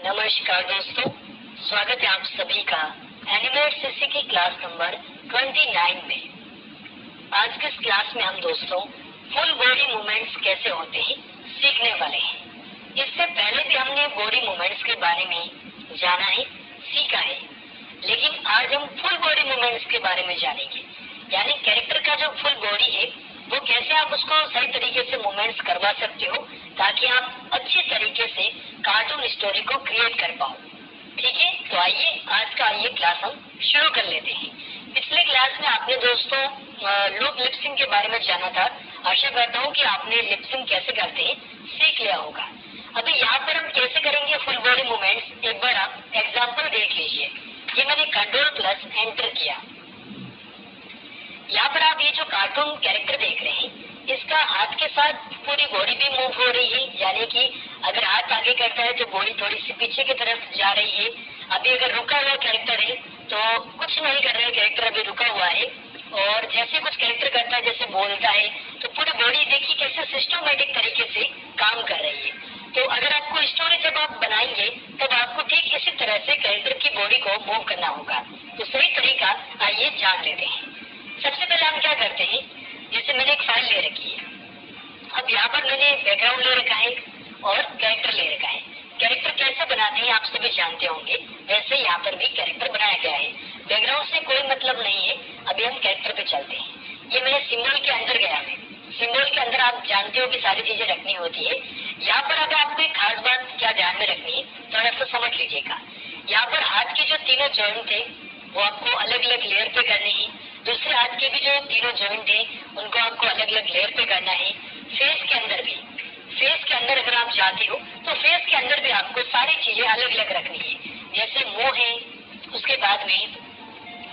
नमस्कार दोस्तों, स्वागत है आप सभी का एनिमेट सीसी की क्लास नंबर 29 में। आज के इस क्लास में हम दोस्तों फुल बॉडी मूवमेंट्स कैसे होते हैं सीखने वाले हैं। इससे पहले भी हमने बॉडी मूवमेंट्स के बारे में जाना है, सीखा है, लेकिन आज हम फुल बॉडी मूवमेंट्स के बारे में जानेंगे। यानी कैरेक्टर का जो फुल बॉडी है वो कैसे आप उसको सही तरीके से मूवमेंट्स करवा सकते हो ताकि आप अच्छे तरीके से कार्टून स्टोरी को क्रिएट कर पाओ। ठीक है, तो आइए आज का क्लास हम शुरू कर लेते हैं। पिछले क्लास में आपने दोस्तों लूप लिपसिंग के बारे में जाना था। आशा करता हूँ कि आपने लिपसिंग कैसे करते हैं सीख लिया होगा। अभी यहाँ पर हम कैसे करेंगे फुल बॉडी मूवमेंट्स, एक बार आप एग्जाम्पल देख लीजिए। ये मैंने Ctrl+Enter एंटर किया। यहाँ पर आप ये जो कार्टून कैरेक्टर देख रहे हैं इसका हाथ के साथ पूरी बॉडी भी मूव हो रही है, यानी कि अगर हाथ आगे करता है तो बॉडी थोड़ी सी पीछे की तरफ जा रही है। अभी अगर रुका हुआ कैरेक्टर है तो कुछ नहीं कर रहा है, कैरेक्टर अभी रुका हुआ है। और जैसे कुछ कैरेक्टर करता है, जैसे बोलता है, तो पूरी बॉडी देखिए कैसे सिस्टमैटिक तरीके से काम कर रही है। तो अगर आपको स्टोरी जब आप बनाएंगे तब आपको ठीक इसी तरह से कैरेक्टर की बॉडी को मूव करना होगा। तो सही तरीका आइए जान लेते हैं। सबसे पहले हम क्या करते हैं, जैसे मैंने एक फाइल ले रखी है। अब यहाँ पर मैंने बैकग्राउंड ले रखा है और कैरेक्टर ले रखा है। कैरेक्टर कैसे बनाते हैं आप सभी जानते होंगे, वैसे यहाँ पर भी कैरेक्टर बनाया गया है। बैकग्राउंड से कोई मतलब नहीं है। अभी हम कैरेक्टर पे चलते हैं। ये मैंने सिंबल के अंदर गया है। सिंबल के अंदर आप जानते हो कि सारी चीजें रखनी होती है। यहाँ पर अगर आपको एक खास बात क्या ध्यान में रखनी है थोड़ा सा समझ लीजिएगा। यहाँ पर हाथ के जो तीनों जॉइंट थे वो आपको अलग अलग लेयर पे करने हैं। दूसरे हाथ के भी जो तीनों जॉइंट है उनको आपको अलग अलग लेयर पे करना है। फेस के अंदर भी, फेस के अंदर अगर आप जाते हो तो फेस के अंदर भी आपको सारी चीजें अलग अलग रखनी है। जैसे मुंह है, उसके बाद में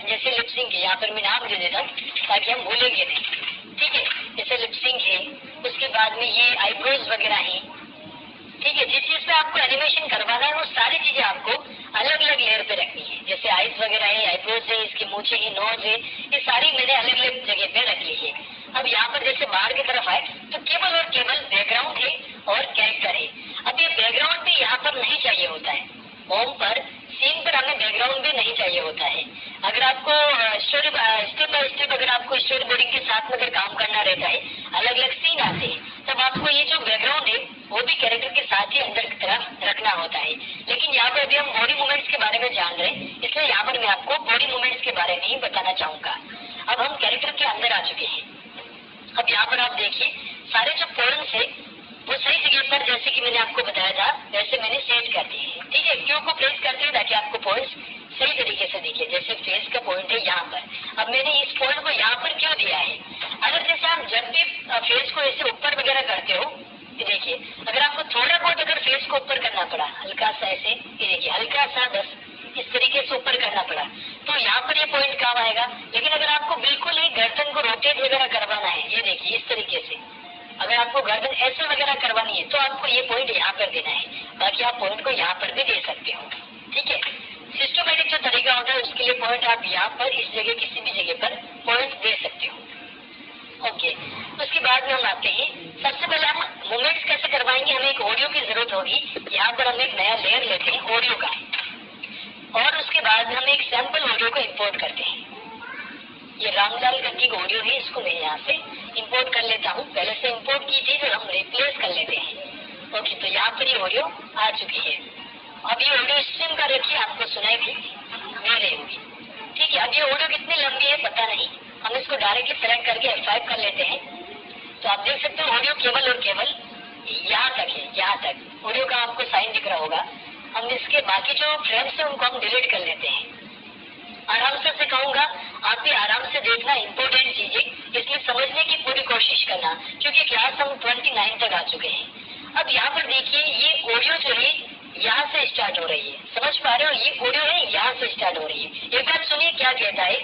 जैसे लिपसिंग है, यहाँ पर मैं नाम दे देता हूँ ताकि हम भूलेंगे नहीं। ठीक है, जैसे लिपसिंग है, उसके बाद में ये आईब्रोज वगैरह है। ठीक है, जिस चीज पे आपको एनिमेशन करवाना है वो सारी चीजें आपको अलग अलग लेयर पे रखनी है। जैसे आईज वगैरह है, आईब्रोज है, इसके मूछे है, नोज है, ये सारी मैंने अलग अलग जगह पे रख ली है। अब यहाँ पर जैसे बाहर की तरफ आए तो केवल और केवल बैकग्राउंड है और कैरेक्टर है। अब ये बैकग्राउंड भी यहाँ पर नहीं चाहिए होता है। होम पर, सीन पर हमें बैकग्राउंड भी नहीं चाहिए होता है। अगर आपको स्टोरी स्टेप बाय स्टेप अगर आपको स्टोरी बोर्डिंग के साथ में अगर काम करना रहता है, अलग अलग सीन आते हैं, तब आपको ये जो बैकग्राउंड है वो भी कैरेक्टर के साथ ही अंदर की तरफ रखना होता है। लेकिन यहाँ पर अभी हम बॉडी मूवमेंट्स के बारे में जान रहे हैं, इसलिए यहाँ पर मैं आपको बॉडी मूवमेंट्स के बारे में ही बताना चाहूंगा। अब हम कैरेक्टर के अंदर आ चुके हैं। अब यहाँ पर आप देखिए सारे जो पॉइंट्स है वो सही जगह पर, जैसे कि मैंने आपको बताया था वैसे मैंने सेट कर दिए हैं। ठीक है, क्यों को प्रेस करते हैं ताकि आपको पॉइंट्स सही तरीके से दिखे। जैसे फेस का पॉइंट है यहाँ पर, अब मैंने इस पॉइंट को यहाँ पर क्यों दिया है। अगर जैसे आप जब भी फेस को ऐसे ऊपर वगैरह करते हो, ये देखिए अगर आपको थोड़ा बहुत अगर फेस को ऊपर करना पड़ा, हल्का सा ऐसे, ये देखिए हल्का सा बस इस तरीके से ऊपर करना पड़ा तो यहाँ पर ये पॉइंट काम आएगा। लेकिन अगर आपको बिल्कुल ही गर्दन को रोटेट वगैरह करवाना है, ये देखिए इस तरीके से, अगर आपको गर्दन ऐसे वगैरह करवानी है तो आपको ये पॉइंट यहाँ पर देना है। बाकी आप पॉइंट को यहाँ पर भी दे सकते हो। ठीक है, सिस्टमैटिक जो तरीका होता है उसके लिए पॉइंट आप यहाँ पर इस जगह किसी भी जगह पर पॉइंट दे सकते हो। ओके, उसके बाद में हम आते हैं। सबसे पहले हम मूवमेंट्स कैसे करवाएंगे, हमें एक ऑडियो की जरूरत होगी। यहाँ पर हम एक नया लेयर लेते हैं ऑडियो का, और उसके बाद हम एक सैंपल ऑडियो को इंपोर्ट करते हैं। ये रामलाल गंजी का ऑडियो है, इसको मैं यहाँ से इंपोर्ट कर लेता हूँ। पहले से इंपोर्ट की थी तो हम रिप्लेस कर लेते हैं। ओके, तो यहाँ पर ये ऑडियो आ चुकी है। अब ये ऑडियो स्ट्रीम कर रखी है, आपको सुनाई भी दे रही होगी। ठीक है, अब ये ऑडियो कितनी लंबी है पता नहीं, हम इसको डायरेक्टली सेलेक्ट करके F5 कर लेते हैं। तो आप देख सकते हो ऑडियो केवल और केवल यहाँ तक है, यहाँ तक ऑडियो का आपको साइन दिख रहा होगा। हम इसके बाकी जो फ्रेम्स है उनको हम डिलीट कर लेते हैं। आराम से सिखाऊंगा, आप भी आराम से देखना, इम्पोर्टेंट चीजें इसलिए समझने की पूरी कोशिश करना, क्योंकि क्लास हम 29 तक आ चुके हैं। अब यहाँ पर देखिए ये ऑडियो जो है यहाँ से स्टार्ट हो रही है, समझ पा रहे हो, ये ऑडियो है यहाँ से स्टार्ट हो रही है। एक बात सुनिए क्या कहता है।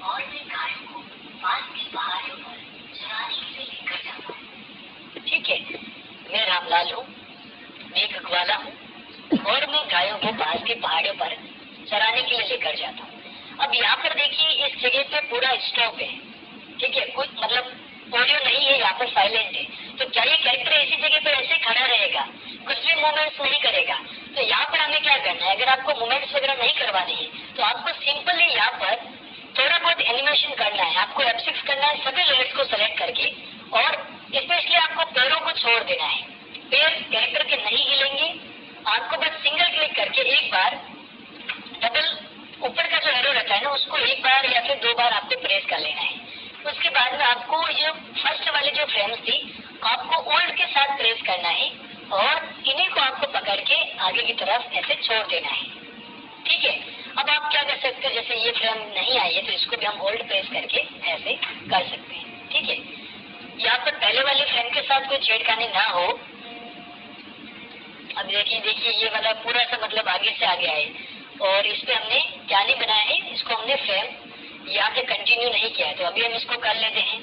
और मैं गायों को पास की पहाड़ियों पर चराने के लिए लेकर जाता हूँ। ठीक है, मैं रामलाल हूँ, मैं एक रखवाला हूँ और मैं गायों को पास की पहाड़ियों पर चराने के लिए लेकर जाता हूँ। अब यहाँ पर देखिए इस जगह पे पूरा स्टॉप है। ठीक है, कुछ मतलब ऑडियो नहीं है, यहाँ पर साइलेंट है, तो क्या ये कैरेक्टर ऐसी जगह पर ऐसे खड़ा रहेगा, कुछ भी मूवमेंट्स नहीं करेगा? तो यहाँ पर हमें क्या करना है, अगर आपको मूवमेंट्स वगैरह नहीं करवानी है तो आपको सिंपली यहाँ पर थोड़ा बहुत एनिमेशन करना है। आपको F6 करना है सभी लेयर्स को सेलेक्ट करके, और स्पेशली आपको पैरों को छोड़ देना है। पैर कैरेक्टर के नहीं हिलेंगे, आपको बस सिंगल क्लिक करके एक बार डबल ऊपर का जो एरो रहता है ना, उसको एक बार या फिर 2 बार आपको प्रेस कर लेना है। उसके बाद में आपको ये फर्स्ट वाले जो फ्रेम्स थी आपको ओल्ड के साथ प्रेस करना है, और इन्हीं को आपको पकड़ के आगे की तरफ ऐसे छोड़ देना है। ठीक है, अब आप क्या कर सकते हैं, जैसे ये फ्रेम नहीं आई है तो इसको भी हम ओल्ड प्रेस करके ऐसे कर सकते हैं। ठीक है, यहाँ पर पहले वाले फ्रेम के साथ कोई छेड़खानी ना हो। अब देखिए ये वाला पूरा सा मतलब आगे से आगे आए, और इस पे हमने क्या नहीं बनाया है, इसको हमने फ्रेम यहाँ पे कंटिन्यू नहीं किया है, तो अभी हम इसको कर लेते हैं।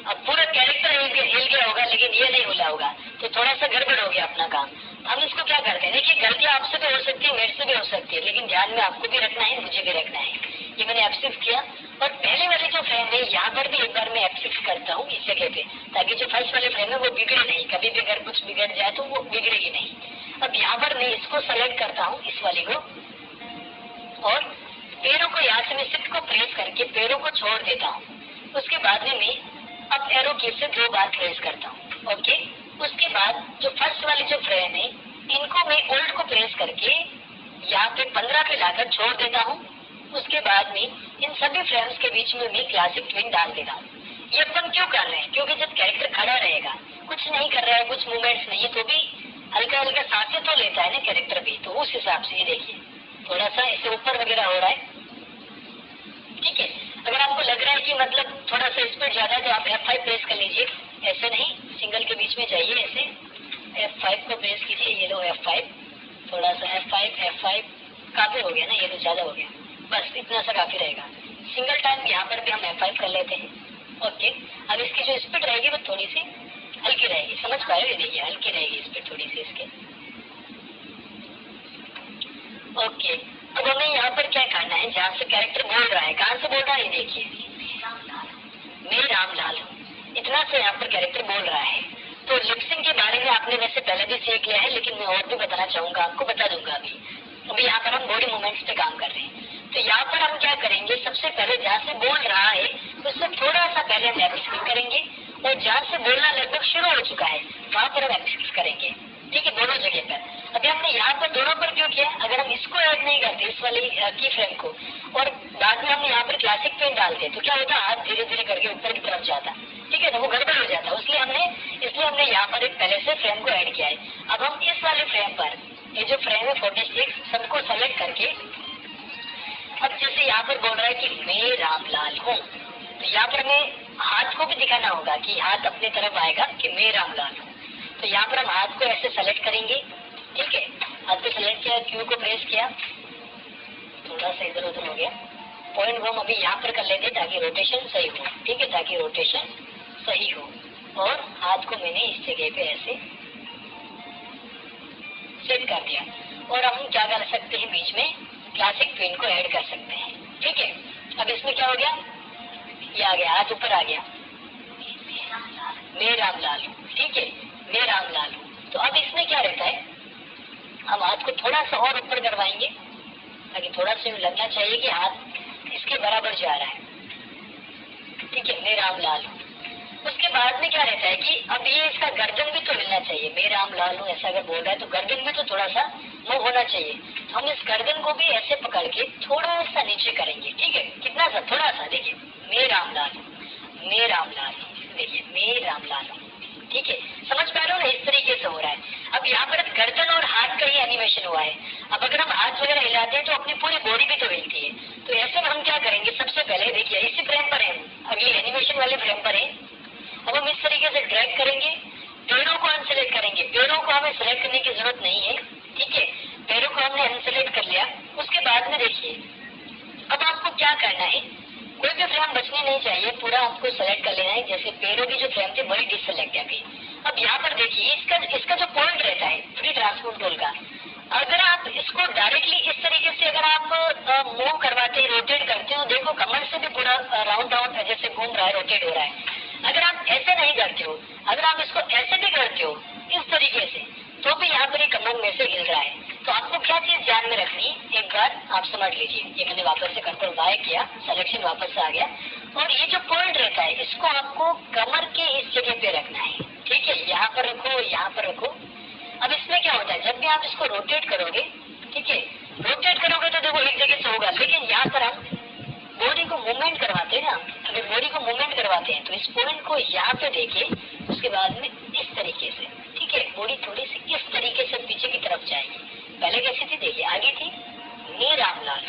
अब पूरा कैरेक्टर हिल गया होगा लेकिन ये नहीं हिला होगा, तो थोड़ा सा गड़बड़ हो गया अपना काम। हम इसको क्या करते हैं, देखिए गलती आपसे भी हो सकती है, मेरे से भी हो सकती है, लेकिन ध्यान में आपको भी रखना है, मुझे भी रखना है। ये मैंने F6 किया, और पहले वाले जो फ्रेम है यहाँ पर भी एक बार मैं F6 करता हूँ इस जगह पे, ताकि जो फर्स्ट वाले फ्रेम है वो बिगड़े नहीं, कभी भी अगर कुछ बिगड़ जाए तो वो बिगड़ेगी नहीं। अब यहाँ पर मैं इसको सेलेक्ट करता हूँ, इस वाले को, और पैरों को यहाँ से मैं शिफ्ट को प्रेस करके पैरों को छोड़ देता हूँ। उसके बाद में मैं अप एरो की से 2 बार प्रेस करता हूँ। ओके, उसके बाद जो फर्स्ट वाले जो फ्रेम है इनको मैं ओल्ड को प्रेस करके यहाँ पे 15 पे लाकर छोड़ देता हूँ। उसके बाद में इन सभी फ्रेम्स के बीच में मैं क्लासिक ट्विन डाल देता हूँ। ये अपन क्यों कर रहे हैं, क्योंकि जब कैरेक्टर खड़ा रहेगा, कुछ नहीं कर रहा है, कुछ मूवमेंट्स नहीं है, तो भी हल्का हल्का सांसें तो लेता है ना कैरेक्टर भी, तो उस हिसाब से ये देखिए थोड़ा सा ऐसे ऊपर वगैरह हो रहा है। ठीक है, अगर आपको लग रहा है कि मतलब थोड़ा सा स्पीड ज्यादा है तो आप F5 प्रेस कर लीजिए, ऐसे नहीं, सिंगल के बीच में जाइए, ऐसे F5 को प्रेस कीजिए, ये लो F5, थोड़ा सा F5 काफी हो गया ना, ये तो ज्यादा हो गया, बस इतना सा काफी रहेगा। सिंगल टाइम यहाँ पर भी हम F5 कर लेते हैं। ओके, अब इसकी जो स्पीड रहेगी वो थोड़ी सी हल्की रहेगी, समझ पाए? ये देखिए हल्की रहेगी स्पीड थोड़ी सी इसके। ओके, अब हमें यहाँ पर क्या करना है, जहाँ से कैरेक्टर बोल रहा है, कहाँ से बोल रहा है, देखिए मैं रामलाल हूँ, इतना से यहाँ पर कैरेक्टर बोल रहा है। तो लिपसिंग के बारे में आपने वैसे पहले भी सीख लिया है, लेकिन मैं और भी बताना चाहूंगा, आपको बता दूंगा अभी यहाँ पर हम बॉडी मूवमेंट्स पे काम कर रहे हैं। तो यहाँ पर हम क्या करेंगे, सबसे पहले जहाँ से बोल रहा है उससे थोड़ा सा पहले हम F6 करेंगे, और जहाँ से बोलना लगभग शुरू हो चुका है वहाँ पर हम F6 करेंगे। ठीक है, दोनों जगह पर। अभी हमने यहाँ पर दोनों पर क्यों किया, अगर हम इसको ऐड नहीं करते, इस वाली की फ्रेम को, और बाद में हम यहाँ पर क्लासिक पेन डालते, तो क्या होता, हाथ धीरे धीरे करके ऊपर की तरफ जाता। ठीक है, तो वो गड़बड़ हो जाता, इसलिए हमने यहाँ पर एक पहले से फ्रेम को ऐड किया है। अब हम इस वाले फ्रेम पर, ये जो फ्रेम है 46, सबको सेलेक्ट करके, अब जैसे यहाँ पर बोल रहा है कि मैं रामलाल हूँ, तो यहाँ पर हमें हाथ को भी दिखाना होगा कि हाथ अपनी तरफ आएगा कि मैं रामलाल हूँ। तो यहाँ पर हम हाथ को ऐसे सेलेक्ट करेंगे। ठीक है, हाथ को सेलेक्ट किया, क्यू को प्रेस किया, थोड़ा सा इधर उधर हो गया, पॉइंट को हम अभी यहाँ पर कर लेते ताकि रोटेशन सही हो। ठीक है, ताकि रोटेशन सही हो, और हाथ को मैंने इस जगह पे ऐसे सेट कर दिया। और हम क्या कर सकते हैं, बीच में क्लासिक ट्विन को ऐड कर सकते हैं। ठीक है, अब इसमें क्या हो गया, ये आ गया, हाथ ऊपर आ गया, मैं रामलाल हूँ। ठीक है, मैं रामलाल हूँ। तो अब इसमें क्या रहता है, हम हाथ को थोड़ा सा और ऊपर करवाएंगे ताकि थोड़ा सा लगना चाहिए कि हाथ इसके बराबर जा रहा है। ठीक है, मैं रामलाल हूँ। उसके बाद में क्या रहता है कि अब ये इसका गर्दन भी तो हिलना चाहिए, मैं रामलाल हूँ ऐसा अगर बोल रहा है तो गर्दन भी तो थोड़ा सा मूव होना चाहिए। तो हम इस गर्दन को भी ऐसे पकड़ के थोड़ा सा नीचे करेंगे। ठीक है, कितना सा, थोड़ा सा, देखिए मैं रामलाल हूँ, मैं रामलाल हूँ, देखिए मैं रामलाल हूँ। ठीक है, समझ पा रहे हो ना, इस तरीके से हो रहा है। अब यहाँ पर गर्दन और हाथ का ही एनिमेशन हुआ है। अब अगर हम हाथ वगैरह हिलाते हैं तो अपनी पूरी बॉडी भी तो हिलती है। तो ऐसे में हम क्या करेंगे, सबसे पहले देखिए इसी फ्रेम पर है, अगली एनिमेशन वाले फ्रेम पर है। अब हम इस तरीके से ड्रैग करेंगे, पैरों को अनसेलेक्ट करेंगे, पैरों को हमें सेलेक्ट करने की जरूरत नहीं है। ठीक है, पैरों को हमने अनसेलेक्ट कर लिया। उसके बाद में देखिए अब आपको क्या करना है, कोई भी फ्रेम बचनी नहीं चाहिए, पूरा आपको सेलेक्ट कर लेना है। जैसे पैरों की जो फ्रेम थी बड़ी डिससेलेक्ट है अभी। अब यहाँ पर देखिए इसका जो पॉइंट रहता है फ्री ट्रांसफॉर्म टूल का, अगर आप इसको डायरेक्टली इस तरीके से अगर आप मूव करवाते हैं, रोटेट करते हो, देखो कमर से भी पूरा राउंड राउंड जैसे घूम रहा है, रोटेट हो रहा है। अगर आप ऐसे नहीं करते हो, अगर आप इसको ऐसे भी करते हो इस तरीके से, तो भी यहाँ पर कमर में से हिल रहा है। तो आपको क्या चीज ध्यान में रखनी, एक बार आप समझ लीजिए। ये मैंने वापस से कंट्रोल वाई किया, सिलेक्शन वापस से आ गया, और ये जो पॉइंट रहता है इसको आपको कमर के इस जगह पे रखना है। ठीक है, यहाँ पर रखो, यहाँ पर रखो। अब इसमें क्या होता है, जब भी आप इसको रोटेट करोगे, ठीक है, रोटेट करोगे तो देखो एक जगह से होगा, लेकिन यहाँ पर हम बॉडी को मूवमेंट करवाते हैं ना, अगर बॉडी को मूवमेंट करवाते हैं तो इस पॉइंट को यहाँ पे देके उसके बाद में इस तरीके से, ठीक है, बॉडी थोड़ी सी इस तरीके से पीछे की तरफ जाएगी। पहले कैसी थी, देखिए आगे थी मैं रामलाल,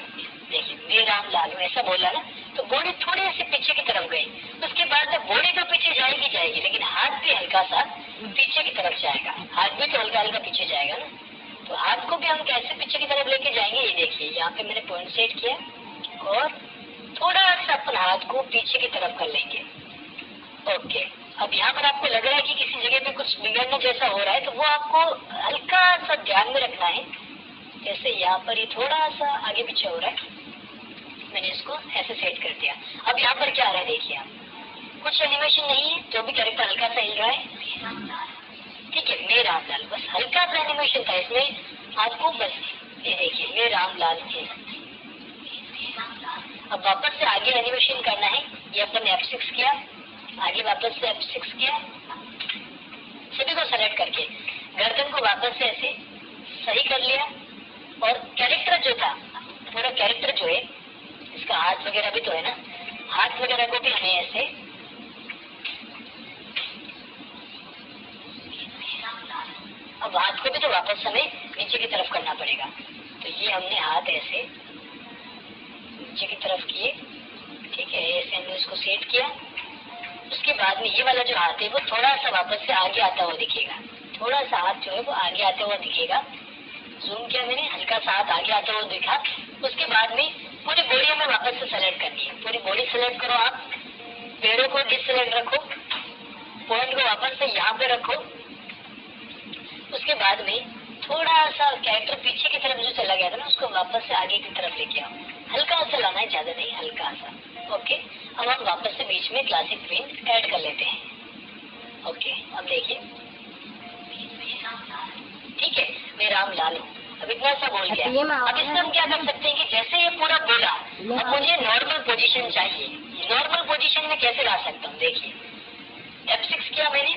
देखिए मैं रामलाल हूँ ऐसा बोला ना, तो बॉडी थोड़ी सी पीछे की तरफ गई। उसके बाद बॉडी तो पीछे जाएगी जाएगी, लेकिन हाथ भी हल्का सा पीछे की तरफ जाएगा, हाथ भी तो हल्का हल्का पीछे जाएगा ना। तो हाथ को भी हम कैसे पीछे की तरफ लेके जाएंगे, ये देखिए यहाँ पे मैंने पॉइंट सेट किया और थोड़ा सा अपन हाथ को पीछे की तरफ कर लेंगे। ओके, अब यहाँ पर आपको लग रहा है कि किसी जगह पे कुछ बिगड़ने जैसा हो रहा है, तो वो आपको हल्का सा ध्यान में रखना है। जैसे यहाँ पर ये थोड़ा सा आगे पीछे हो रहा है, मैंने इसको ऐसे सेट कर दिया। अब यहाँ पर क्या आ रहा है, देखिए आप, कुछ एनिमेशन नहीं है, जो भी कैरेक्टर हल्का सा हिल रहा है, ठीक है, मैं रामलाल, बस हल्का सा एनिमेशन था इसमें आपको, बस ये देखिए मैं रामलाल हूँ। अब वापस से आगे एनिमेशन करना है, ये अपन ने F6 किया, आगे वापस से F6 किया, सभी को सेलेक्ट करके गर्दन को वापस से ऐसे सही कर लिया, और कैरेक्टर जो था, पूरा कैरेक्टर जो है, इसका हाथ वगैरह भी तो है ना, हाथ वगैरह को भी हमें ऐसे अब हाथ को भी तो वापस हमें नीचे की तरफ करना पड़ेगा। तो ये हमने हाथ ऐसे नीचे की तरफ किए, ठीक है, ऐसे हमने इसको सेट किया। उसके बाद में ये वाला जो हाथ है वो थोड़ा सा वापस से आगे आता हुआ दिखेगा, थोड़ा सा हाथ जो है वो आगे आता हुआ दिखेगा। जूम किया मैंने, हल्का सा हाथ आगे आता हुआ दिखा। उसके बाद में पूरी बॉडी हमें वापस से सेलेक्ट करनी है, पूरी बॉडी सेलेक्ट करो आप, पैरों को डिससेलेक्ट रखो, पॉइंट को वापस से यहाँ पे रखो। उसके बाद में थोड़ा सा कैरेक्टर पीछे की तरफ जो चला गया था ना, उसको वापस से आगे की तरफ लेके आओ, हल्का सा लाना है, ज्यादा नहीं, हल्का सा। ओके, अब हम वापस से बीच में क्लासिक क्वीन ऐड कर लेते हैं। ओके, अब देखिए, ठीक है, मैं रामलाल हूँ, अब इतना सा बोल गया। अब इसमें हम क्या कर सकते हैं कि जैसे ये पूरा बोला, अब मुझे नॉर्मल पोजीशन चाहिए। नॉर्मल पोजीशन में कैसे ला सकता हूँ, देखिए F6 किया मैंने,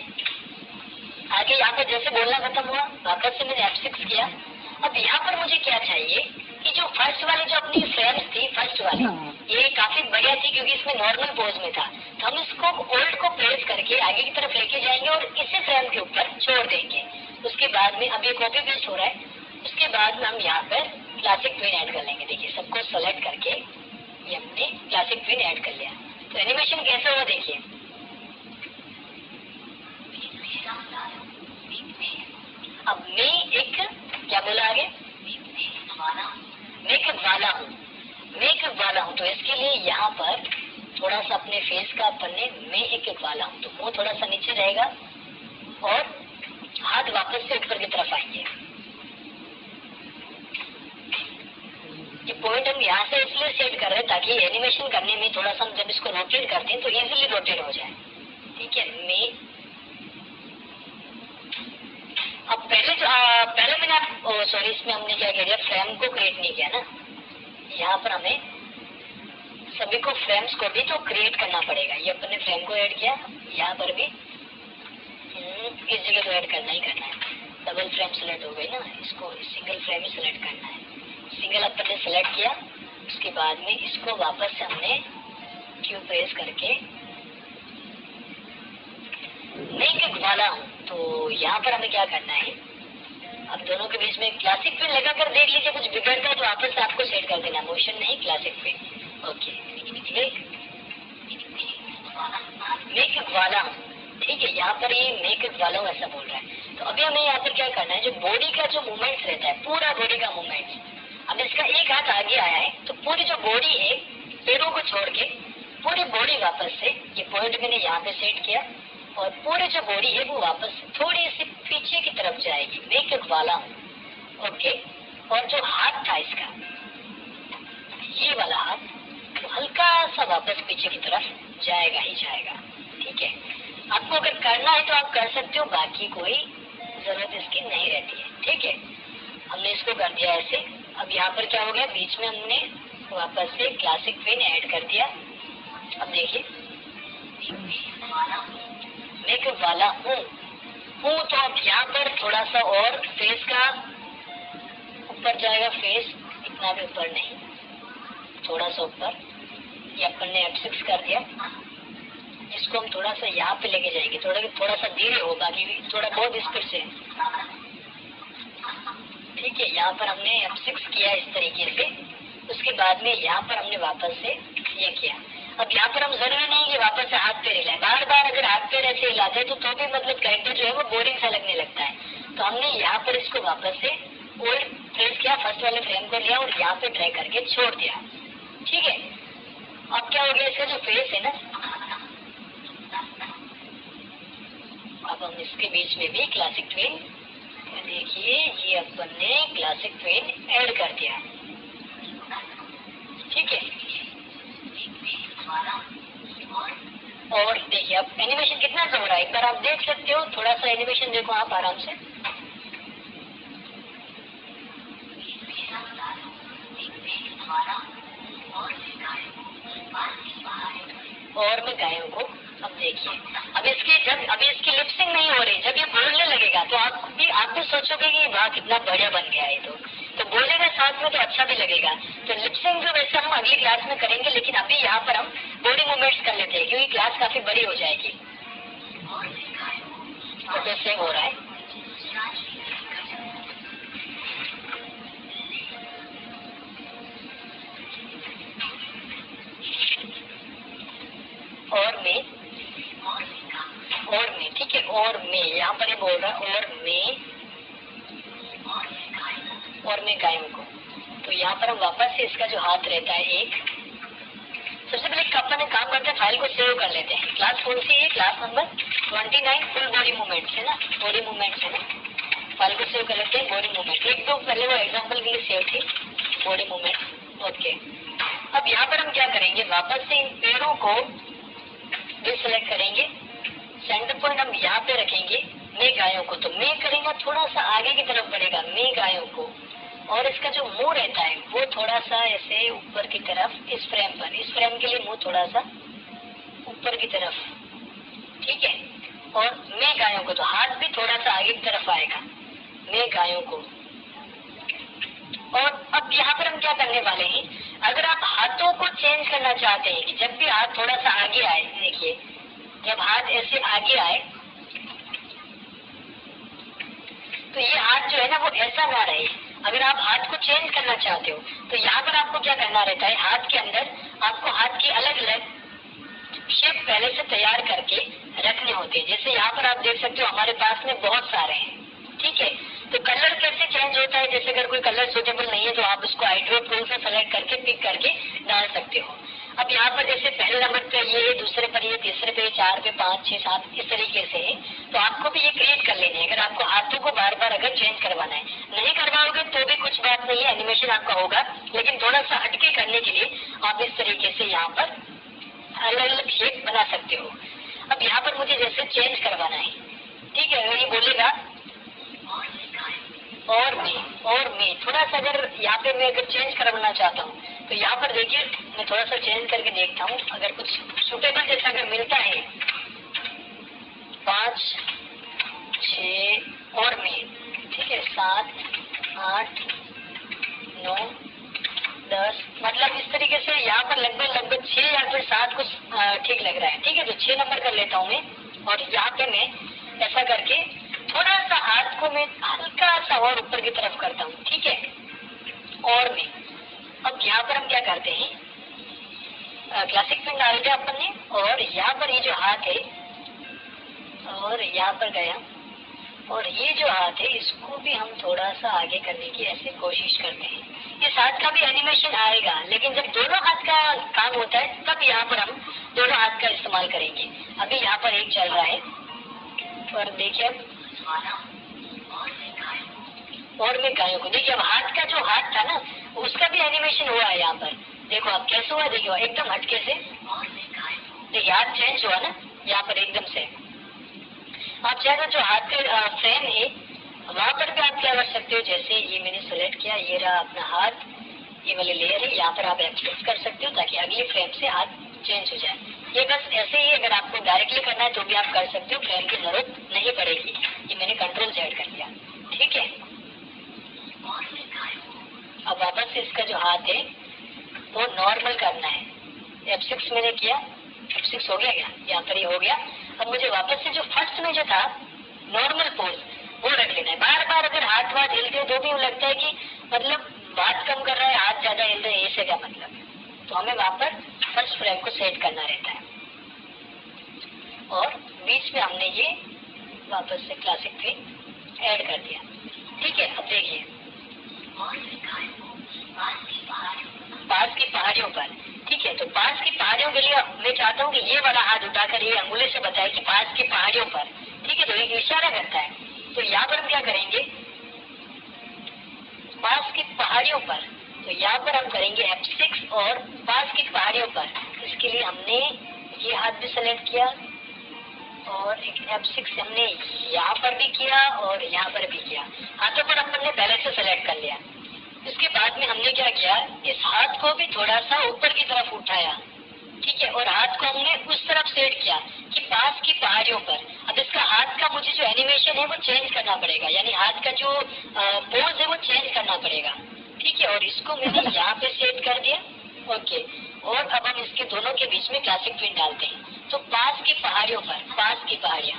आगे यहाँ पर जैसे बोलना खत्म हुआ, वापस से मैंने F6 किया। अब यहाँ पर मुझे क्या चाहिए कि जो फर्स्ट वाली जो अपनी फ्रेम्स थी, फर्स्ट वाली, ये काफी बढ़िया थी क्योंकि इसमें नॉर्मल पोज में था, तो हम इसको ओल्ड को प्रेस करके आगे की तरफ लेके जाएंगे और इसी फ्रेम के ऊपर छोड़ देंगे। उसके बाद में अब ये कॉपी पेस्ट हो रहा है, उसके बाद में हम यहाँ पर क्लासिक क्वीन ऐड कर लेंगे। देखिए सबको सेलेक्ट करके ये हमने क्लासिक क्वीन ऐड कर लिया। तो एनिमेशन कैसे हुआ देखिए, अब मैं एक क्या बोला आगे, मेकअप वाला हूँ, मेकअप वाला हूँ। तो इसके लिए यहाँ पर थोड़ा सा अपने फेस का अपन ने मैं एक वाला हूँ, तो वो थोड़ा सा नीचे रहेगा और हाथ वापस से ऊपर की तरफ आएंगे। ये पॉइंट हम यहाँ से इसलिए सेट कर रहे हैं ताकि एनिमेशन करने में थोड़ा सा हम जब इसको रोटेट करते हैं तो इजीली रोटेट हो जाए। ठीक है, मैं अब पहले मैंने आप सॉरी इसमें हमने क्या किया, फ्रेम को क्रिएट नहीं किया ना, यहाँ पर हमें सभी को फ्रेम्स को भी तो क्रिएट करना पड़ेगा। ये अपने फ्रेम को ऐड किया, यहाँ पर भी इस जगह तो ऐड करना ही करना है। डबल फ्रेम सेलेक्ट हो गई ना, इसको सिंगल फ्रेम ही सेलेक्ट करना है। सिंगल अपन ने सेलेक्ट किया, उसके बाद में इसको वापस से हमने क्यू प्रेस करके मेक वाला हूँ। तो यहाँ पर हमें क्या करना है, अब दोनों के बीच में क्लासिक पिन लगा कर देख लीजिए, कुछ बिगड़ता है तो वापस से आपको सेट कर देना, मोशन नहीं क्लासिक पिन। ओके, मेक वाला हूँ, ठीक है, यहाँ पर ये मेक वाला हूँ ऐसा बोल रहा है। तो अभी हमें यहाँ पर क्या करना है, जो बॉडी का जो मूवमेंट्स रहता है, पूरा बॉडी का मूवमेंट्स, अब इसका एक हाथ आगे आया है तो पूरी जो बॉडी है पैरों को छोड़ के पूरी बॉडी वापस से, ये पॉइंट मैंने यहाँ पे सेट किया और पूरी जो बॉडी है वो वापस थोड़ी सी पीछे की तरफ जाएगी, मेकअप वाला हूँ। ओके। और जो हाथ था इसका, ये वाला हाथ, तो हल्का सा वापस पीछे की तरफ जाएगा ही जाएगा। ठीक है, आपको अगर करना है तो आप कर सकते हो, बाकी कोई जरूरत इसकी नहीं रहती है। ठीक है, हमने इसको कर दिया ऐसे। अब यहाँ पर क्या हो गया, बीच में हमने वापस से क्लासिक ट्विन ऐड कर दिया। अब देखिए, मेकअप वाला हूँ तो अब यहाँ पर थोड़ा सा और फेस का ऊपर जाएगा, फेस इतना भी ऊपर नहीं, थोड़ा सा ऊपर। ये अपन ने F6 कर दिया, इसको हम थोड़ा सा यहाँ पे लेके जाएंगे, थोड़ा सा धीरे हो, बाकी थोड़ा बहुत स्पीड से। ठीक है, यहाँ पर हमने F6 किया इस तरीके से। उसके बाद में यहाँ पर हमने वापस से ये किया। अब यहाँ पर हम जरूरी नहीं कि वापस से हाथ पैर हिलाए, बार बार अगर हाथ पैर ऐसे हिलाते हैं तो भी मतलब कैरेक्टर जो है वो बोरिंग सा लगने लगता है। तो हमने यहाँ पर इसको वापस से ओल्ड प्रेस किया, फर्स्ट वाले फ्रेम को लिया और यहाँ पे ड्रैग करके छोड़ दिया। ठीक है, अब क्या हो गया, इसका जो फेस है ना, अब हम इसके बीच में भी क्लासिक ट्विन, देखिए ये अपन ने क्लासिक ट्विन ऐड कर दिया। ठीक है, और देखिए अब एनिमेशन कितना चल रहा है, एक बार आप देख सकते हो। थोड़ा सा एनिमेशन देखो आप आराम से। और मैं गायों को, अब देखिए, अब इसकी लिपसिंग नहीं हो रही, जब ये बोलने लगेगा तो आप भी सोचोगे कि वाह कितना बढ़िया बन गया है। तो बोलेगा साथ में तो अच्छा भी लगेगा। तो लिपसिंग जो वैसे हम अगली क्लास में करेंगे, लेकिन अभी यहाँ पर हम बॉडी मूवमेंट्स कर लेते हैं क्योंकि क्लास काफी बड़ी हो जाएगी। तो जैसे हो रहा है, और मैं ठीक है, और मैं यहाँ पर ही बोल रहा, और मैं गायों को। तो यहाँ पर हम वापस से इसका जो हाथ रहता है एक, सबसे पहले अपन काम करते हैं, फाइल को सेव कर लेते हैं। क्लास कौन सी है, class number 29 full body movements है ना, बॉडी मूवमेंट्स है ना। फाइल को सेव कर लेते हैं, बॉडी मूवमेंट। एक तो पहले वो एग्जाम्पल के लिए सेव थी बॉडी मूवमेंट। ओके, अब यहाँ पर हम क्या करेंगे, वापस से इन पैरों को भी सिलेक्ट करेंगे, सेंटर पॉइंट हम यहाँ पे रखेंगे। मैं गायों को, तो मैं करेंगे थोड़ा सा आगे की तरफ बढ़ेगा, मैं गायों को। और इसका जो मुंह रहता है वो थोड़ा सा ऐसे ऊपर की तरफ, इस फ्रेम के लिए मुंह थोड़ा सा ऊपर की तरफ। ठीक है, और मैं गायों को, तो हाथ भी थोड़ा सा आगे की तरफ आएगा, मैं गायों को। और अब यहाँ पर हम क्या करने वाले हैं, अगर आप हाथों को चेंज करना चाहते हैं कि जब भी हाथ थोड़ा सा आगे आए, देखिए जब हाथ ऐसे आगे आए तो ये हाथ जो है ना वो ऐसा ना रहे। अगर आप हाथ को चेंज करना चाहते हो तो यहाँ पर आपको क्या करना रहता है, हाथ के अंदर आपको हाथ की अलग अलग शेप पहले से तैयार करके रखने होते हैं। जैसे यहाँ पर आप देख सकते हो हमारे पास में बहुत सारे हैं। ठीक है, तो कलर कैसे चेंज होता है, जैसे अगर कोई कलर सूटेबल नहीं है तो आप उसको हाइड्रो टूल से सेलेक्ट करके पिक करके डाल सकते हो। अब यहाँ पर जैसे पहले नंबर पे ये, दूसरे पर ये, तीसरे पे 4 पे 5 6 7 इस तरीके से है। तो आपको भी ये क्रिएट कर लेने हैं। अगर आपको हाथों को बार बार अगर चेंज करवाना है, नहीं करवाओगे तो भी कुछ बात नहीं है, एनिमेशन आपका होगा। लेकिन थोड़ा सा हटके करने के लिए आप इस तरीके से यहाँ पर अलग अलग शेप बना सकते हो। अब यहाँ पर मुझे जैसे चेंज करवाना है, ठीक है, अगर ये बोलेगा और मैं थोड़ा सा, अगर यहाँ पे मैं अगर चेंज करवाना चाहता हूँ तो यहाँ पर देखिए मैं थोड़ा सा चेंज करके देखता हूँ। अगर कुछ सुटेबल जैसा अगर मिलता है 5 6 और मैं, ठीक है, 7 8 9 10, मतलब इस तरीके से यहाँ पर लगभग 6 या फिर 7 कुछ ठीक लग रहा है। ठीक है, तो 6 नंबर कर लेता हूँ मैं। और यहाँ पे मैं ऐसा करके थोड़ा सा हाथ को मैं हल्का सा और ऊपर की तरफ करता हूँ। ठीक है, और मैं अब यहाँ पर हम क्या करते हैं, क्लासिक पिन डाल दिया अपन ने, और यहाँ पर ये जो हाथ है और यहाँ पर गया, और ये जो हाथ है इसको भी हम थोड़ा सा आगे करने की ऐसे कोशिश करते हैं। इस हाथ का भी एनिमेशन आएगा, लेकिन जब दोनों हाथ का काम होता है तब यहाँ पर हम दोनों हाथ का इस्तेमाल करेंगे। अभी यहाँ पर एक चल रहा है और देखिए और मैं गायों को, देखिए अब हाथ का जो हाथ था ना उसका भी एनिमेशन हुआ है यहाँ पर, देखो आप कैसे हुआ, देखिए एकदम हटके से, और मैं गायों को, देखिए हाथ चेंज हुआ ना यहाँ पर एकदम से। आप चाहे तो जो हाथ का फ्रेम है वहां पर भी आप क्या कर सकते हो, जैसे ये मैंने सेलेक्ट किया, ये रहा अपना हाथ, ये वाली लेयर है, यहाँ पर आप एक्सेस कर सकते हो ताकि अगले फ्रेम से हाथ चेंज हो जाए। ये बस ऐसे ही, अगर आपको डायरेक्टली करना है तो भी आप कर सकते हो, फ्रेम की जरूरत नहीं पड़ेगी। ये मैंने कंट्रोल Z कर लिया, ठीक है। अब वापस से इसका जो हाथ है वो नॉर्मल करना है, F6 मैंने किया, F6 हो गया क्या, यहाँ पर ही हो गया। अब मुझे वापस से जो फर्स्ट में जो था नॉर्मल पोज वो रख लेना है। बार बार अगर हाथ वाथ हिलते हो तो भी लगता है कि मतलब बात कम कर रहा है, हाथ ज्यादा हिल रहे हैं, ऐसे क्या मतलब, तो हमें वहां पर फर्स्ट फ्रेम को सेट करना रहता है। और बीच में हमने ये वापस से क्लासिक थीम ऐड कर दिया, ठीक है। अब देखिए पास की पहाड़ियों पर, ठीक है, तो पास की पहाड़ियों के लिए मैं चाहता हूँ कि ये वाला हाथ उठाकर ये अंगुली से बताए कि पास की पहाड़ियों पर, ठीक है, तो एक इशारा करता है। तो यहाँ पर हम क्या करेंगे, पास की पहाड़ियों पर, तो यहाँ पर हम करेंगे F6 और पास की पहाड़ियों पर, इसके लिए हमने ये हाथ भी सेलेक्ट किया और एक F6 हमने यहाँ पर भी किया और यहाँ पर भी किया। हाथों पर हमने पहले से सेलेक्ट कर लिया। इसके बाद में हमने क्या किया, इस हाथ को भी थोड़ा सा ऊपर की तरफ उठाया, ठीक है, और हाथ को हमने उस तरफ सेट किया कि पास की पहाड़ियों पर। अब इसका हाथ का मुझे जो एनिमेशन है वो चेंज करना पड़ेगा, यानी हाथ का जो पोज है वो चेंज करना पड़ेगा, ठीक है। और इसको मैंने यहाँ पे सेट कर दिया, ओके। और अब हम इसके दोनों के बीच में क्लासिक ट्विन डालते हैं। तो पास की पहाड़ियों पर, पास की पहाड़ियाँ,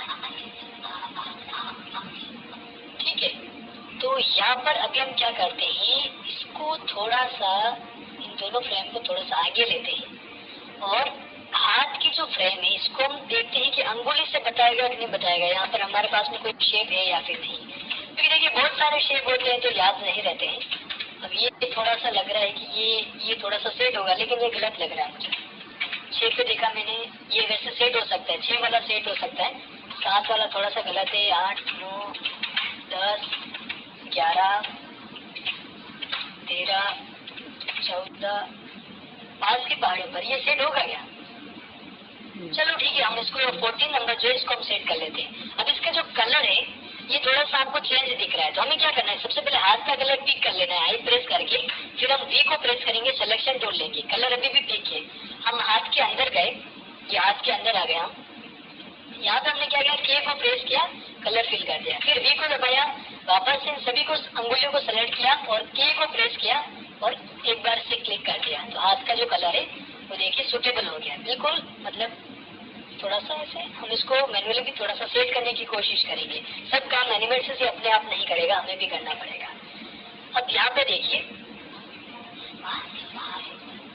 ठीक है। तो यहाँ पर अभी हम क्या करते हैं, इसको थोड़ा सा, इन दोनों फ्रेम को थोड़ा सा आगे लेते हैं और हाथ की जो फ्रेम है इसको हम देखते हैं कि अंगुली से बताएगा कि नहीं बताएगा, यहाँ पर हमारे पास में कोई शेप है या फिर नहीं, क्योंकि देखिए बहुत सारे शेप होते हैं तो याद नहीं रहते हैं। अब ये थोड़ा सा लग रहा है कि ये थोड़ा सा सेट होगा, लेकिन ये गलत लग रहा है मुझे। 6 पे देखा मैंने, ये वैसे सेट हो सकता है, 6 वाला सेट हो सकता है, 7 वाला थोड़ा सा गलत है, 8, 9, 10, 11, 13, 14, पास की पहाड़ियों पर ये सेट होगा क्या? चलो ठीक है, हम इसको 14 नंबर जो है इसको हम सेट कर लेते हैं। अब इसका जो कलर है ये थोड़ा सा आपको चेंज दिख रहा है, तो हमें क्या करना है, सबसे पहले हाथ का कलर पिक कर लेना है, आई प्रेस करके, फिर हम V को प्रेस करेंगे, सिलेक्शन टूल लेंगे, कलर अभी भी पिक है। हम हाथ के अंदर गए, ये हाथ के अंदर आ गए हम, यहाँ पे हमने क्या किया, K को प्रेस किया, कलर फिल कर दिया, फिर V को दबाया, वापस इन सभी को अंगुलियों को सेलेक्ट किया और K को प्रेस किया और एक बार से क्लिक कर दिया, तो हाथ का जो कलर है वो देखिए सुटेबल हो गया बिल्कुल। मतलब थोड़ा सा ऐसे हम इसको मैन्युअली भी थोड़ा सा सेट करने की कोशिश करेंगे, सब काम एनिमेट से अपने आप नहीं करेगा, हमें भी करना पड़ेगा। अब यहाँ पे देखिए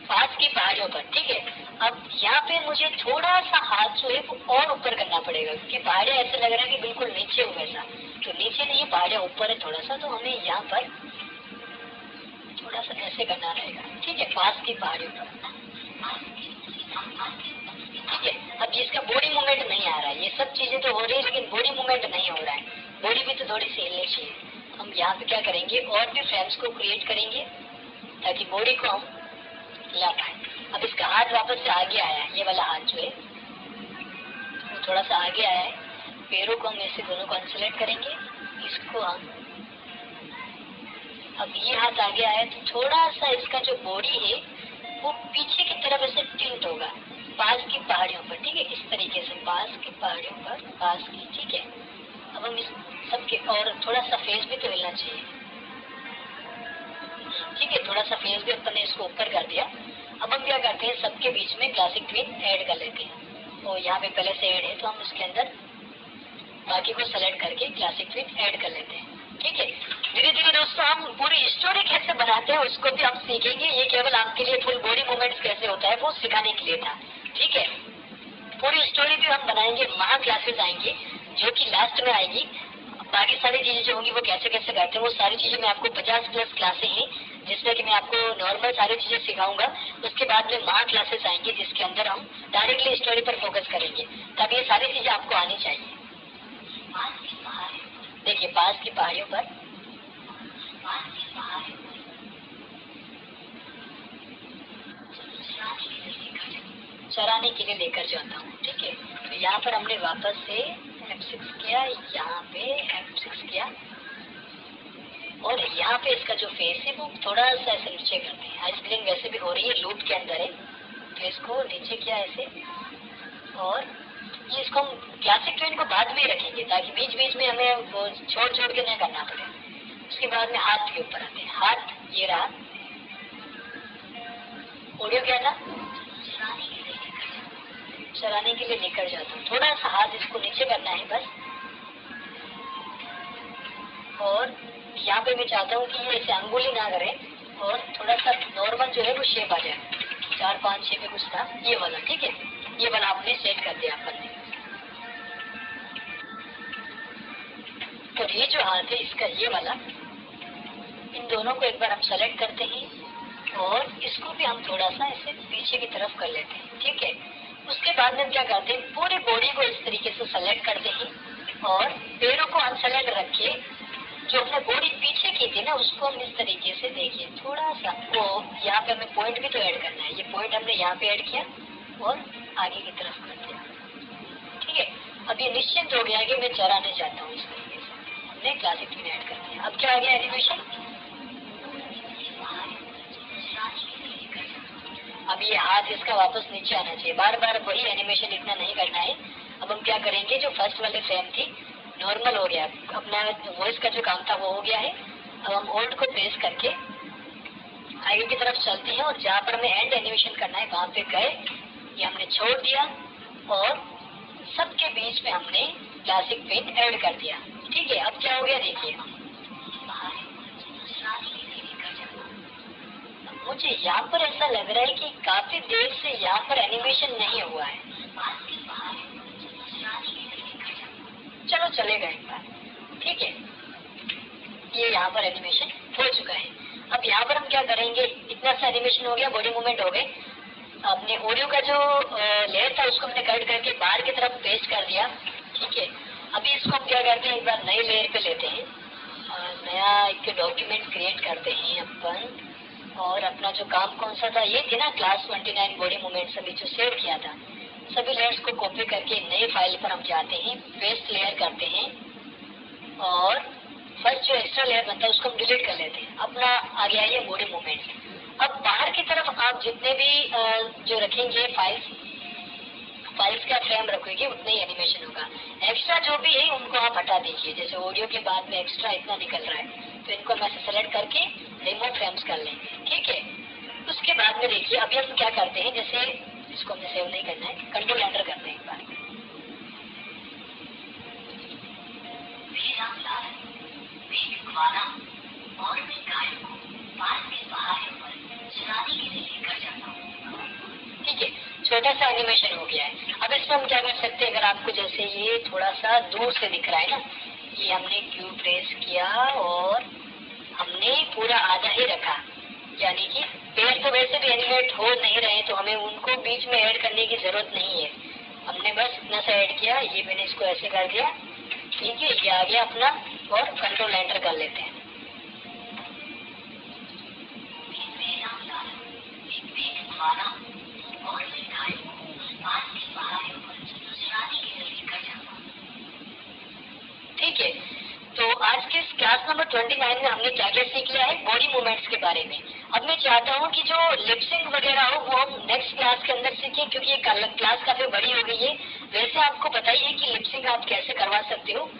पास की पहाड़ियों पर, ठीक है। अब यहाँ पे मुझे थोड़ा सा हाथ जो है वो और ऊपर करना पड़ेगा, क्योंकि पहाड़ियाँ ऐसे लग रहा है कि बिल्कुल नीचे हो वैसा, तो नीचे नहीं, पहाड़ियाँ ऊपर है थोड़ा सा, तो हमें यहाँ पर थोड़ा सा ऐसे करना रहेगा, ठीक है, पास की पहाड़ियों पर, ठीक है। अब इसका बॉडी मूवमेंट नहीं आ रहा है, ये सब चीजें तो हो रही है लेकिन बॉडी मूवमेंट नहीं हो रहा है, बॉडी भी तो थोड़ी सी हिलनी चाहिए। हम यहाँ पे क्या करेंगे, और भी फ्रेम्स को क्रिएट करेंगे ताकि बॉडी को हम ला पाए। अब इसका हाथ वापस से आगे आया है, ये वाला हाथ जो है वो थोड़ा सा आगे आया है, पैरों को हम ऐसे दोनों को अनसेलेक्ट करेंगे, इसको हम, अब ये हाथ आगे आया तो थोड़ा सा इसका जो बॉडी है वो पीछे की तरफ ऐसे टिल्ट होगा, पास की पहाड़ियों पर, ठीक है, इस तरीके से पास की पहाड़ियों पर, पास की, ठीक है। अब हम इस सबके, और थोड़ा सा फेस भी तो हिलना चाहिए, ठीक है, थोड़ा सा फेस भी अपन ने इसको ऊपर कर दिया। अब हम क्या करते हैं, सबके बीच में क्लासिक ट्विन ऐड कर लेते हैं, और यहाँ पे पहले से ऐड है तो हम उसके अंदर बाकी को सेलेक्ट करके क्लासिक ट्विन ऐड कर लेते हैं, ठीक है। धीरे धीरे दोस्तों हम पूरी स्टोरी कैसे बनाते हैं उसको भी हम सीखेंगे, ये केवल आपके लिए फुल बॉडी मूवमेंट्स कैसे होता है वो सिखाने के लिए था, ठीक है। पूरी स्टोरी भी हम बनाएंगे, महा क्लासेस आएंगी जो कि लास्ट में आएगी, बाकी सारी चीजें जो होंगी वो कैसे कैसे करते हैं वो सारी चीजें मैं आपको 50+ क्लासें हैं जिसमें कि मैं आपको नॉर्मल सारी चीजें सिखाऊंगा। उसके बाद में महा क्लासेस आएंगी जिसके अंदर हम डायरेक्टली स्टोरी पर फोकस करेंगे, तब ये सारी चीजें आपको आनी चाहिए। देखिए पास की पहाड़ियों पर, चराने के लिए लेकर जाता हूँ। ठीक है, तो यहाँ पर हमने वापस से F6 किया, यहाँ पे F6 किया और यहाँ पे इसका जो फेस है वो थोड़ा सा ऐसे नीचे करते हैं। आइसक्रीम वैसे भी हो रही है, लूप के अंदर है, तो इसको नीचे किया ऐसे और ये इसको हम क्लासिक ट्रेन को बाद में ही रखेंगे ताकि बीच बीच में हमें वो छोड़ छोड़ के नहीं करना पड़े। उसके बाद में हाथ के ऊपर आते हैं, हाथ ये रहा, ऑडियो क्या था, चराने के लिए लेकर जाता हूँ। थोड़ा सा हाथ इसको नीचे करना है बस और यहाँ पे मैं चाहता हूँ कि ये ऐसे अंगुली ना करे और थोड़ा सा नॉर्मल जो है वो शेप आ जाए, 4-5 6 पे कुछ था ये वाला। ठीक है, ये वाला आपने सेट कर दिया अपन ने। तो ये जो हाथ है इसका ये वाला, इन दोनों को एक बार हम सेलेक्ट करते हैं और इसको भी हम थोड़ा सा ऐसे पीछे की तरफ कर लेते हैं। ठीक है, उसके बाद में क्या करते हैं, पूरी बॉडी को इस तरीके से सेलेक्ट करते हैं और पैरों को अनसेलेक्ट रख के जो हमने बॉडी पीछे की थी ना उसको हम इस तरीके से देखिए थोड़ा सा वो यहाँ पे हमें पॉइंट भी तो ऐड करना है। ये पॉइंट हमने यहाँ पे ऐड किया और आगे की तरफ कर दिया। ठीक है, अब ये निश्चिंत हो गया कि मैं चराने जाता हूँ। इस तरीके से हमने क्लासिक ट्रेन ऐड कर दिया। अब क्या आ गया एनिमेशन, अब ये हाथ इसका वापस नीचे आना चाहिए। बार बार वही एनिमेशन इतना नहीं करना है। अब हम क्या करेंगे, जो फर्स्ट वाली फ्रेम थी नॉर्मल हो गया, अपना वॉइस का जो काम था वो हो गया है। अब हम ओल्ड को प्रेस करके आगे की तरफ चलते हैं और जहाँ पर हमें एंड एनिमेशन करना है वहाँ पे गए, ये हमने छोड़ दिया और सबके बीच में हमने क्लासिक पेन ऐड कर दिया। ठीक है, अब क्या हो गया देखिए, मुझे यहाँ पर ऐसा लग रहा है कि काफी देर से यहाँ पर एनिमेशन नहीं हुआ है। चलो चलेगा एक बार। ठीक है, ये यहाँ पर एनिमेशन हो चुका है। अब यहाँ पर हम क्या करेंगे, इतना सा एनिमेशन हो गया, बॉडी मूवमेंट हो गए। अपने ऑडियो का जो लेयर था उसको हमने कट करके बाहर की तरफ पेस्ट कर दिया। ठीक है, अभी इसको हम क्या करते हैं, एक बार नई लेयर पे लेते हैं, नया एक डॉक्यूमेंट क्रिएट करते हैं अपन। और अपना जो काम कौन सा था, ये थी ना क्लास 29 बॉडी मूवमेंट सभी जो सेव किया था, सभी लेयर्स को कॉपी करके नई फाइल पर हम जाते हैं, पेस्ट लेयर करते हैं और फर्स्ट जो एक्स्ट्रा लेयर बनता है उसको हम डिलीट कर लेते हैं। अपना आ गया ये बॉडी मूवमेंट। अब बाहर की तरफ आप जितने भी जो रखेंगे फाइल्स का फ्रेम रखोगे उतने ही एनिमेशन होगा। एक्स्ट्रा जो भी है उनको आप हटा दीजिए, जैसे ऑडियो के बाद में एक्स्ट्रा इतना निकल रहा है तो इनको हम सेलेक्ट करके रिमूव फ्रेम्स कर लेंगे। ठीक है, उसके बाद में देखिए अभी हम क्या करते हैं, जैसे इसको हमें सेव नहीं करना है, कंट्रोल एंटर करते हैं एक बार। और मैं गाय को पास के पहाड़ों पर चराने के लिए लेकर जाता हूँ। ठीक है, छोटा सा एनिमेशन हो गया है। अब इसमें हम क्या कर सकते हैं, अगर आपको जैसे ये थोड़ा सा दूर से दिख रहा है ना, ये हमने क्यू प्रेस किया और हमने पूरा आधा ही रखा, यानी कि पैर तो वैसे भी एनिमेट हो नहीं रहे तो हमें उनको बीच में ऐड करने की जरूरत नहीं है। हमने बस इतना सा ऐड किया, ये मैंने इसको ऐसे कर दिया। ठीक है, ये आ गया अपना और कंट्रोल एंटर कर लेते हैं। ठीक है, तो आज के इस क्लास नंबर 29 में हमने क्या क्या सीख लिया है बॉडी मूवमेंट्स के बारे में। अब मैं चाहता हूँ कि जो लिपसिंग वगैरह हो वो हम नेक्स्ट क्लास के अंदर सीखें, क्योंकि ये क्लास काफी बड़ी हो गई है। वैसे आपको पता ही है कि लिपसिंग आप कैसे करवा सकते हो।